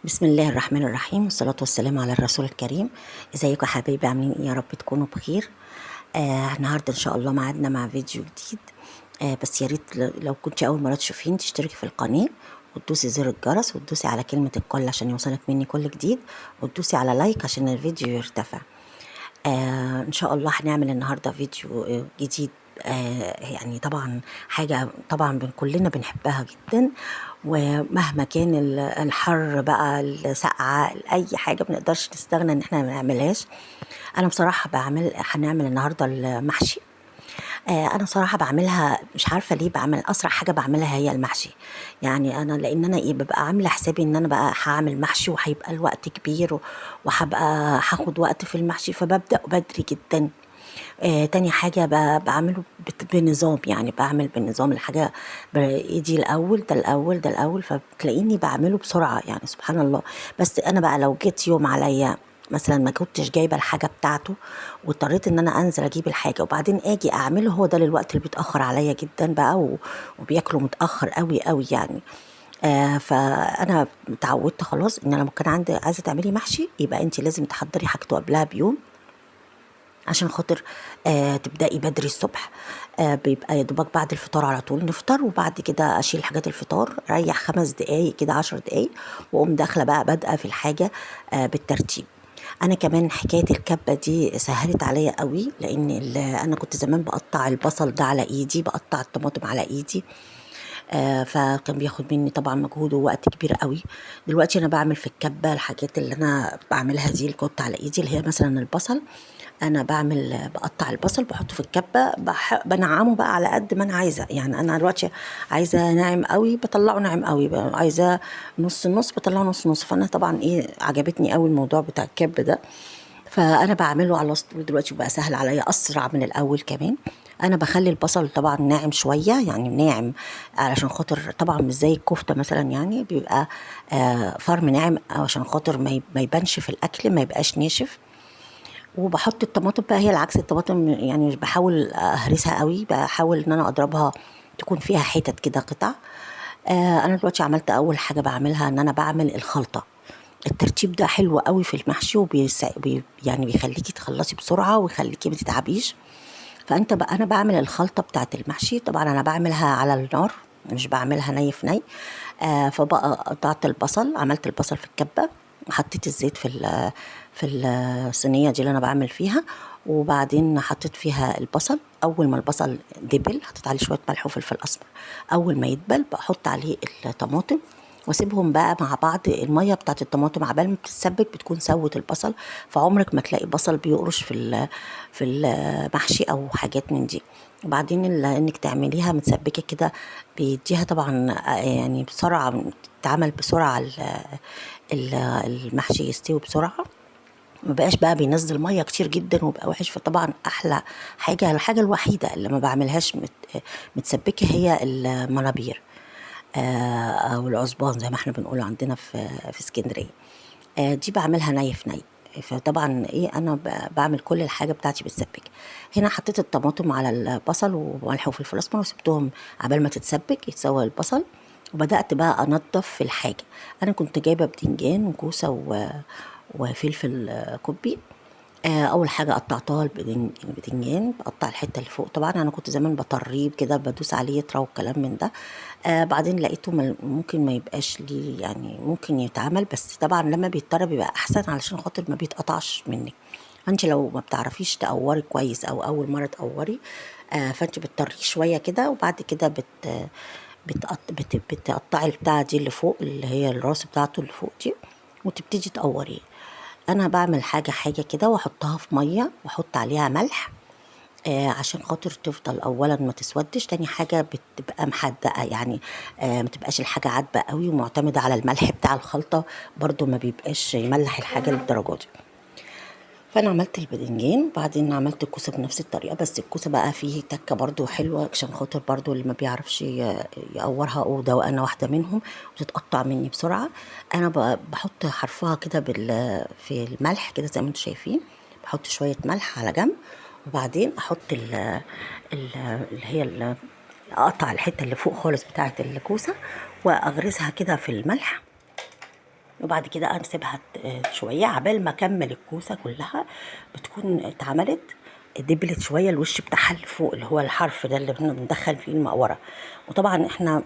بسم الله الرحمن الرحيم، والصلاة والسلام على الرسول الكريم. ازيكم يا حبايبي؟ عاملين ايه؟ يا رب تكونوا بخير. النهارده ان شاء الله معادنا مع فيديو جديد. بس يا ريت لو كنت اول مرة تشوفين تشتركي في القناة وتدوسي زر الجرس وتدوسي على كلمة الكل عشان يوصلك مني كل جديد، وتدوسي على لايك عشان الفيديو يرتفع. ان شاء الله هنعمل النهارده فيديو جديد. يعني طبعا حاجة طبعا كلنا بنحبها جدا، ومهما كان الحر بقى، السقعة، أي حاجة بنقدرش نستغنى إن احنا ما نعملهاش. أنا بصراحة هنعمل النهاردة المحشي. أنا صراحة بعملها، مش عارفة ليه بعمل أسرع حاجة بعملها هي المحشي. يعني أنا لأن أنا ببقى عاملة حسابي إن أنا بقى هعمل محشي وهيبقى الوقت كبير، وهبقى هاخد وقت في المحشي، فببدأ بدري جدا. تاني حاجة بعمله بنظام، يعني بعمل بنظام الحاجة بإيدي الأول، ده الأول ده الأول، فبتلاقيني بعمله بسرعة يعني سبحان الله. بس أنا بقى لو جيت يوم عليا مثلا ما كنتش جايبة الحاجة بتاعته، واضطريت ان انا انزل اجيب الحاجة وبعدين اجي اعمله، هو ده الوقت اللي بيتأخر عليا جدا بقى، وبياكلوا متأخر قوي قوي يعني. فانا اتعودت خلاص ان انا لما كان عندي عايزة تعملي محشي يبقى انت لازم تحضري حاجته قبلها بيوم، عشان خاطر تبدأي بدري الصبح. بيبقى يا دوبك بعد الفطار على طول نفطر، وبعد كده اشيل حاجات الفطار، ريح 5 دقايق كده 10 دقايق، واقوم داخله بقى بادئه في الحاجه بالترتيب. انا كمان حكايه الكبه دي سهلت عليا قوي، لان انا كنت زمان بقطع البصل ده على ايدي، بقطع الطماطم على ايدي. فكان بياخد مني طبعا مجهود ووقت كبير قوي. دلوقتي انا بعمل في الكبه الحاجات اللي انا بعملها دي، اللي كنت على ايدي، اللي هي مثلا البصل. انا بقطع البصل بحطه في الكبه، بنعمه بقى على قد ما انا عايزه. يعني انا دلوقتي عايزه ناعم قوي بطلعه ناعم قوي، عايزه نص نص بطلعه نص نص. فانا طبعا عجبتني قوي الموضوع بتاع الكب ده، فانا بعمله على طول دلوقتي، بقى سهل عليا، اسرع من الاول كمان. انا بخلي البصل طبعا ناعم شويه، يعني ناعم علشان خاطر طبعا مش زي الكفته مثلا، يعني بيبقى فرم ناعم عشان خاطر ما يبانش في الاكل، ما يبقاش ناشف. وبحط الطماطم بقى هي العكس، الطماطم يعني مش بحاول اهرسها قوي، بحاول ان انا اضربها تكون فيها حتت كده قطع. انا دلوقتي عملت اول حاجه بعملها ان انا بعمل الخلطه. الترتيب ده حلو قوي في المحشي، يعني بيخليكي تخلصي بسرعه ويخليكي ما تتعبيش. فانت بقى انا بعمل الخلطه بتاعه المحشي، طبعا انا بعملها على النار، مش بعملها ني في ني. فبقى قطعت البصل، عملت البصل في الكبه، وحطيت الزيت في الصينيه دي اللي انا بعمل فيها، وبعدين حطيت فيها البصل. اول ما البصل دبل حطيت عليه شويه ملح وفلفل اسمر. اول ما يدبل بحط عليه الطماطم، واسيبهم بقى مع بعض. الميه بتاعت الطماطم عبال ما بتتسبك بتكون سوت البصل، فعمرك ما تلاقي بصل بيقرش في المحشي او حاجات من دي. وبعدين انك تعمليها متسبكه كده بيديها طبعا يعني بسرعه، تتعمل بسرعه المحشي يستوي بسرعه، مبقاش بقى بينزل ميه كتير جدا وبقى وحش. فطبعا احلى حاجه، الحاجه الوحيده اللي ما بعملهاش متسبكه هي المنابير، او العصبان زي ما احنا بنقول عندنا في اسكندريه. دي بعملها ني في ني. فطبعا انا بعمل كل الحاجه بتاعتي بالسبك. هنا حطيت الطماطم على البصل وملح وفلفل اسمر، وسبتهم عبال ما تتسبك يتسوى البصل، وبدات بقى انضف في الحاجه. انا كنت جايبه بدنجان وكوسه وفلفل كوبي. اول حاجه قطعتها البتنجان، بقطع الحته اللي فوق. طبعا انا كنت زمان بطريه كده بدوس عليه يطرى والكلام من ده. بعدين لقيته ممكن ما يبقاش لي، يعني ممكن يتعمل، بس طبعا لما بيتطرى بيبقى احسن علشان خاطر ما بيتقطعش منك. انت لو ما بتعرفيش تقوري كويس او اول مره تقوري، فانت بتطريه شويه كده، وبعد كده بتقطعي البتاعه دي اللي فوق، اللي هي الراس بتاعته اللي فوق دي، وتبتدي تقوريه. انا بعمل حاجه حاجه كده واحطها في ميه واحط عليها ملح، عشان خاطر تفضل اولا ما تسودش. تاني حاجه بتبقى محدقه يعني، ما تبقاش الحاجه عادبه قوي ومعتمده على الملح بتاع الخلطه، برضو ما بيبقاش يملح الحاجه للدرجه دي. فانا عملت الباذنجان، بعدين عملت الكوسه بنفس الطريقه، بس الكوسه بقى فيه تكه برضو حلوه عشان خاطر برضو اللي ما بيعرفش يقورها، او ده وانا واحده منهم، وتتقطع مني بسرعه. انا بحط حرفها كده في الملح كده زي ما انتم شايفين، بحط شويه ملح على جنب، وبعدين احط اللي هي اقطع الحته اللي فوق خالص بتاعه الكوسه، واغرزها كده في الملح، وبعد كده نسيبها شويه عبال ما اكمل الكوسه كلها بتكون اتعملت، دبلت شويه الوش بتاعها اللي فوق اللي هو الحرف ده اللي بندخل فيه المقوره. وطبعا احنا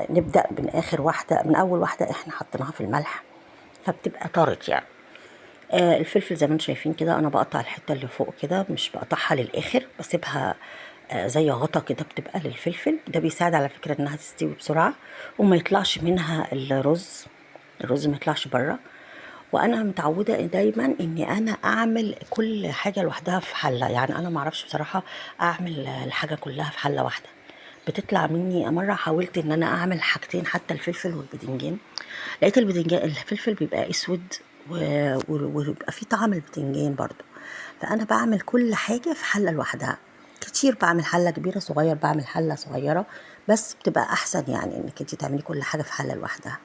نبدا من اخر واحده، من اول واحده احنا حطيناها في الملح فبتبقى طرت يعني. الفلفل زي ما انتم شايفين كده انا بقطع الحته اللي فوق كده، مش بقطعها للاخر، بسيبها زي غطا كده بتبقى للفلفل. ده بيساعد على فكره انها تستوي بسرعه وما يطلعش منها الرز ما يطلعش بره. وانا متعوده دايما اني انا اعمل كل حاجه لوحدها في حله، يعني انا ما اعرفش بصراحه اعمل الحاجه كلها في حله واحده، بتطلع مني. مره حاولت ان انا اعمل حاجتين، حتى الفلفل والبدنجان، لقيت الفلفل بيبقى اسود ويبقى فيه طعم البتنجان برضو. فانا بعمل كل حاجه في حله لوحدها، كتير بعمل حله كبيره، صغير بعمل حله صغيره، بس بتبقى احسن يعني انك انت تعملي كل حاجه في حله لوحدها.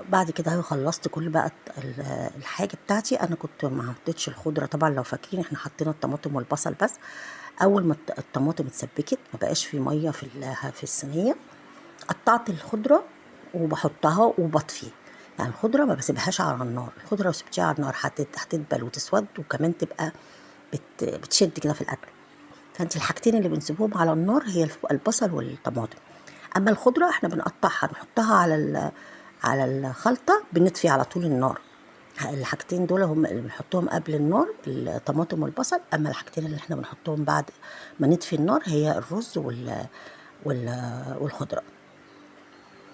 بعد كده خلصت كل بقى الحاجه بتاعتي. انا كنت ما حطيتش الخضره طبعا، لو فاكرين احنا حطينا الطماطم والبصل بس. اول ما الطماطم اتسبكت ما بقاش في ميه في الصينيه، قطعت الخضره وبحطها وبطفي. يعني الخضره ما بسيبهاش على النار، الخضره لو سبتيها على النار هتدبل وتسود، وكمان تبقى بتشد كده في الاكل. فانت الحاجتين اللي بنسيبهم على النار هي البصل والطماطم. اما الخضره احنا بنقطعها نحطها على الخلطه، بنطفي على طول النار. الحاجتين دول هم اللي بنحطهم قبل النار، الطماطم والبصل. اما الحاجتين اللي احنا بنحطهم بعد ما نطفي النار هي الرز والخضره.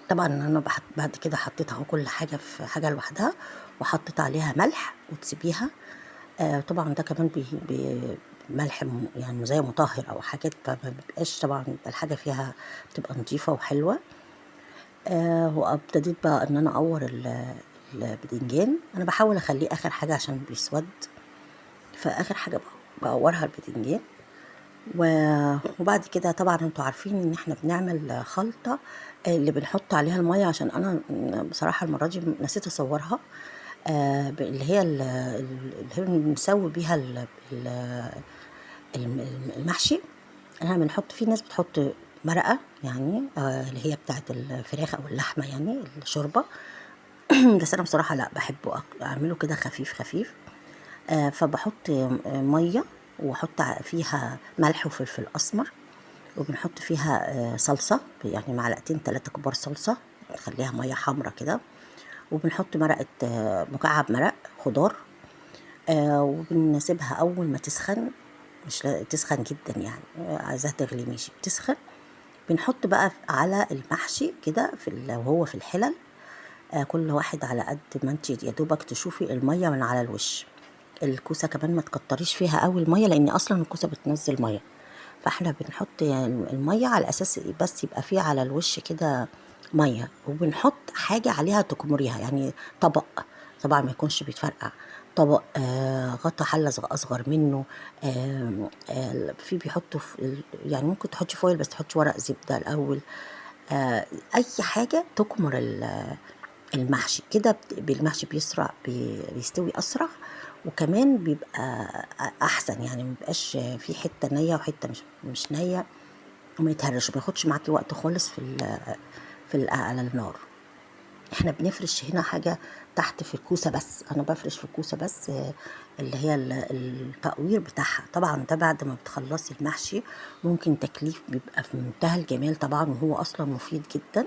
طبعا انا بعد كده حطيت اهو كل حاجه في حاجه لوحدها، وحطيت عليها ملح وتسيبيها. طبعا ده كمان ملح يعني زي مطهر او حاجات، فما بيبقاش طبعا الحاجه فيها بتبقى نظيفه وحلوه. وابتديت بقى ان انا اقور البدنجان. انا بحاول اخليه اخر حاجه عشان بيسود، فاخر حاجه بقورها البدنجان. وبعد كده طبعا انتوا عارفين ان احنا بنعمل خلطة اللي بنحط عليها المية، عشان انا بصراحة المرة دي نسيت اصورها. اللي هي بنسوي بيها المحشي. احنا بنحط، في ناس بتحط مرقة يعني اللي هي بتاعت الفراخ او اللحمة يعني الشوربة. بس انا بصراحة لا، بحبه اعمله كده خفيف خفيف. فبحط ميه واحط فيها ملح وفلفل اسمر، وبنحط فيها صلصه يعني معلقتين 3 كبار صلصه، نخليها ميه حمرا كده. وبنحط مرقه مكعب مرق خضار. وبنسيبها اول ما تسخن، مش تسخن جدا يعني، عايزاها تغلي ماشي بتسخن. بنحط بقى على المحشي كده وهو في الحلل. كل واحد على قد ما انت يا دوبك تشوفي الميه من على الوش. الكوسه كمان ما تكتريش فيها قوي الميه، لان اصلا الكوسه بتنزل ميه. فاحنا بنحط يعني الميه على اساس بس يبقى فيه على الوش كده ميه، وبنحط حاجه عليها تكمريها يعني طبق، طبعا ما يكونش بيتفرقع. طبق غطا حله اصغر منه. في بيحطوا يعني ممكن تحطي فويل، بس تحطي ورق زبده الاول. اي حاجه تكمر المحشي كده. المحشي بيسرع، بيستوي اسرع، وكمان بيبقى احسن يعني، مبيبقاش في حته نيه وحته مش نيه، وما يتهرش، وما ياخدش معاكي وقت خالص على النار. احنا بنفرش هنا حاجه تحت في الكوسه بس، انا بفرش في الكوسه بس اللي هي التقوير بتاعها. طبعا ده بعد ما بتخلصي المحشي ممكن تكليف، بيبقى في منتهى الجمال طبعا، وهو اصلا مفيد جدا.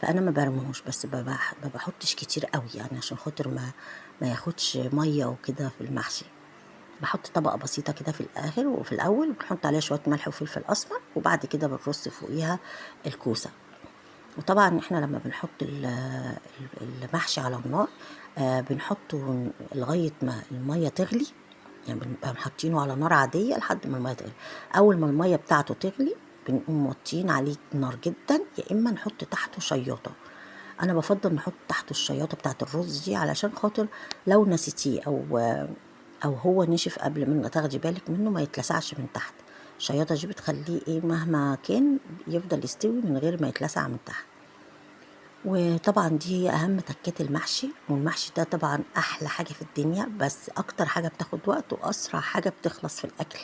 فانا ما برموش، بس ما بحطش كتير قوي يعني عشان خاطر ما ياخدش ميه وكده في المحشي. بحط طبقه بسيطه كده في الاخر وفي الاول، بنحط عليها شويه ملح وفلفل اسمر، وبعد كده بنرص فوقيها الكوسه. وطبعا احنا لما بنحط المحشي على النار بنحطه لغايه ما الميه تغلي، يعني بنبقى حاطينه على نار عاديه لحد ما الميه تغلي. اول ما الميه بتاعته تغلي بنقوم موطيين عليه النار جدا، يا اما نحط تحته شياطه. انا بفضل نحط تحته الشياطه بتاعت الرز دي، علشان خاطر لو نسيتيه او هو نشف قبل ما تاخدي بالك منه ما يتلسعش من تحت. الشياطه دي بتخليه ايه مهما كان يفضل يستوي من غير ما يتلسع من تحت. وطبعا دي هي اهم تكات المحشي. والمحشي ده طبعا احلى حاجه في الدنيا، بس اكتر حاجه بتاخد وقت واسرع حاجه بتخلص في الاكل.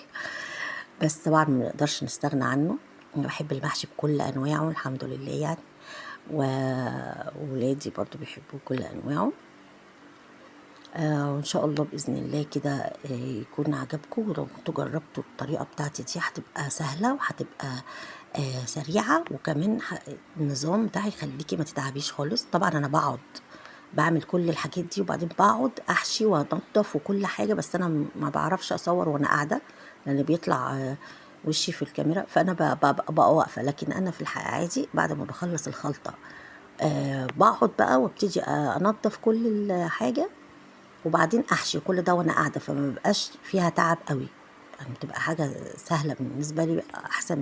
بس طبعا ما نقدرش نستغنى عنه. انا بحب المحشي بكل انواعه الحمد لله يعني. وولادي ولادي برضو بيحبوا كل انواعه. وان شاء الله باذن الله كده يكون عجبكم، ولو انتوا جربتوا الطريقه بتاعتي دي هتبقى سهله وهتبقى سريعه، وكمان النظام ده هيخليكي ما تتعبيش خالص. طبعا انا بقعد بعمل كل الحاجات دي وبعدين بقعد احشي وانضف وكل حاجه، بس انا ما بعرفش اصور وانا قاعده لان بيطلع وشي في الكاميرا، فانا بقى واقفه. لكن انا في الحقيقه عادي بعد ما بخلص الخلطه بقعد بقى وابتدي انضف كل الحاجه وبعدين احشي كل ده وانا قاعده، فما بيبقاش فيها تعب قوي، يعني بتبقى حاجه سهله بالنسبه لي، احسن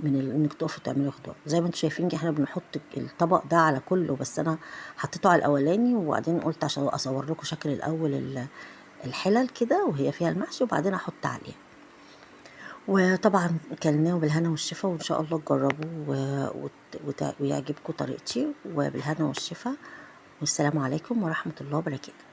من انك تقفي تعملي خضار. زي ما انتم شايفين احنا بنحط الطبق ده على كله، بس انا حطيته على الاولاني وبعدين قلت عشان اصور لكم شكل الاول الحلل كده وهي فيها المحشي وبعدين احط عليها. وطبعا كلناه بالهنا والشفا، وان شاء الله تجربوا ويعجبكم طريقتي، وبالهنا والشفا. والسلام عليكم ورحمه الله وبركاته.